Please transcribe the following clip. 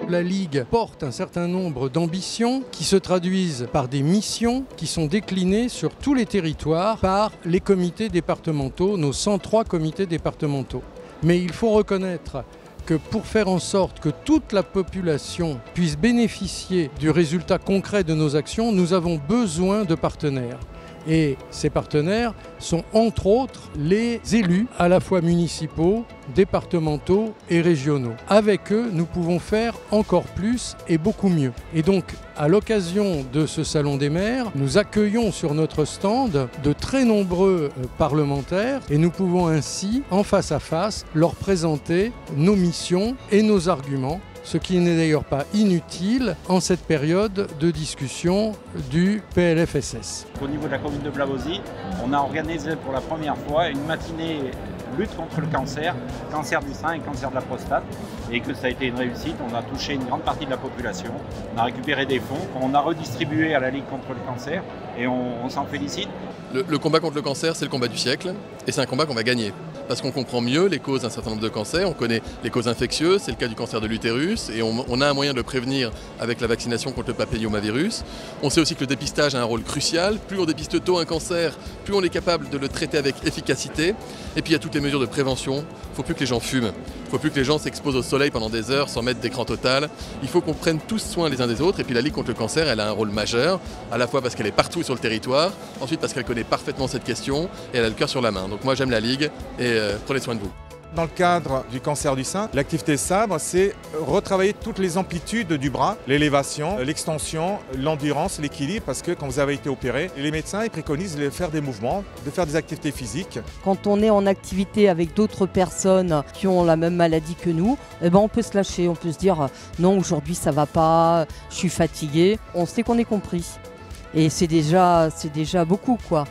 La Ligue porte un certain nombre d'ambitions qui se traduisent par des missions qui sont déclinées sur tous les territoires par les comités départementaux, nos 103 comités départementaux. Mais il faut reconnaître que pour faire en sorte que toute la population puisse bénéficier du résultat concret de nos actions, nous avons besoin de partenaires. Et ces partenaires sont entre autres les élus, à la fois municipaux, départementaux et régionaux. Avec eux, nous pouvons faire encore plus et beaucoup mieux. Et donc, à l'occasion de ce Salon des maires, nous accueillons sur notre stand de très nombreux parlementaires et nous pouvons ainsi, en face à face, leur présenter nos missions et nos arguments. Ce qui n'est d'ailleurs pas inutile en cette période de discussion du PLFSS. Au niveau de la commune de Blavozy, on a organisé pour la première fois une matinée lutte contre le cancer du sein et cancer de la prostate, et que ça a été une réussite. On a touché une grande partie de la population, on a récupéré des fonds, on a redistribué à la Ligue contre le cancer, et on s'en félicite. Le combat contre le cancer, c'est le combat du siècle, et c'est un combat qu'on va gagner. Parce qu'on comprend mieux les causes d'un certain nombre de cancers, on connaît les causes infectieuses, c'est le cas du cancer de l'utérus, et on a un moyen de le prévenir avec la vaccination contre le papillomavirus. On sait aussi que le dépistage a un rôle crucial. Plus on dépiste tôt un cancer, plus on est capable de le traiter avec efficacité. Et puis il y a toutes les mesures de prévention. Il ne faut plus que les gens fument, il ne faut plus que les gens s'exposent au soleil pendant des heures sans mettre d'écran total. Il faut qu'on prenne tous soin les uns des autres. Et puis la Ligue contre le cancer, elle a un rôle majeur, à la fois parce qu'elle est partout sur le territoire, ensuite parce qu'elle connaît parfaitement cette question, et elle a le cœur sur la main. Donc moi j'aime la Ligue, et prenez soin de vous. Dans le cadre du cancer du sein, l'activité sabre, c'est retravailler toutes les amplitudes du bras, l'élévation, l'extension, l'endurance, l'équilibre, parce que quand vous avez été opéré, les médecins ils préconisent de faire des mouvements, de faire des activités physiques. Quand on est en activité avec d'autres personnes qui ont la même maladie que nous, eh ben on peut se lâcher, on peut se dire non, aujourd'hui ça va pas, je suis fatigué. On sait qu'on est compris. Et c'est déjà beaucoup quoi.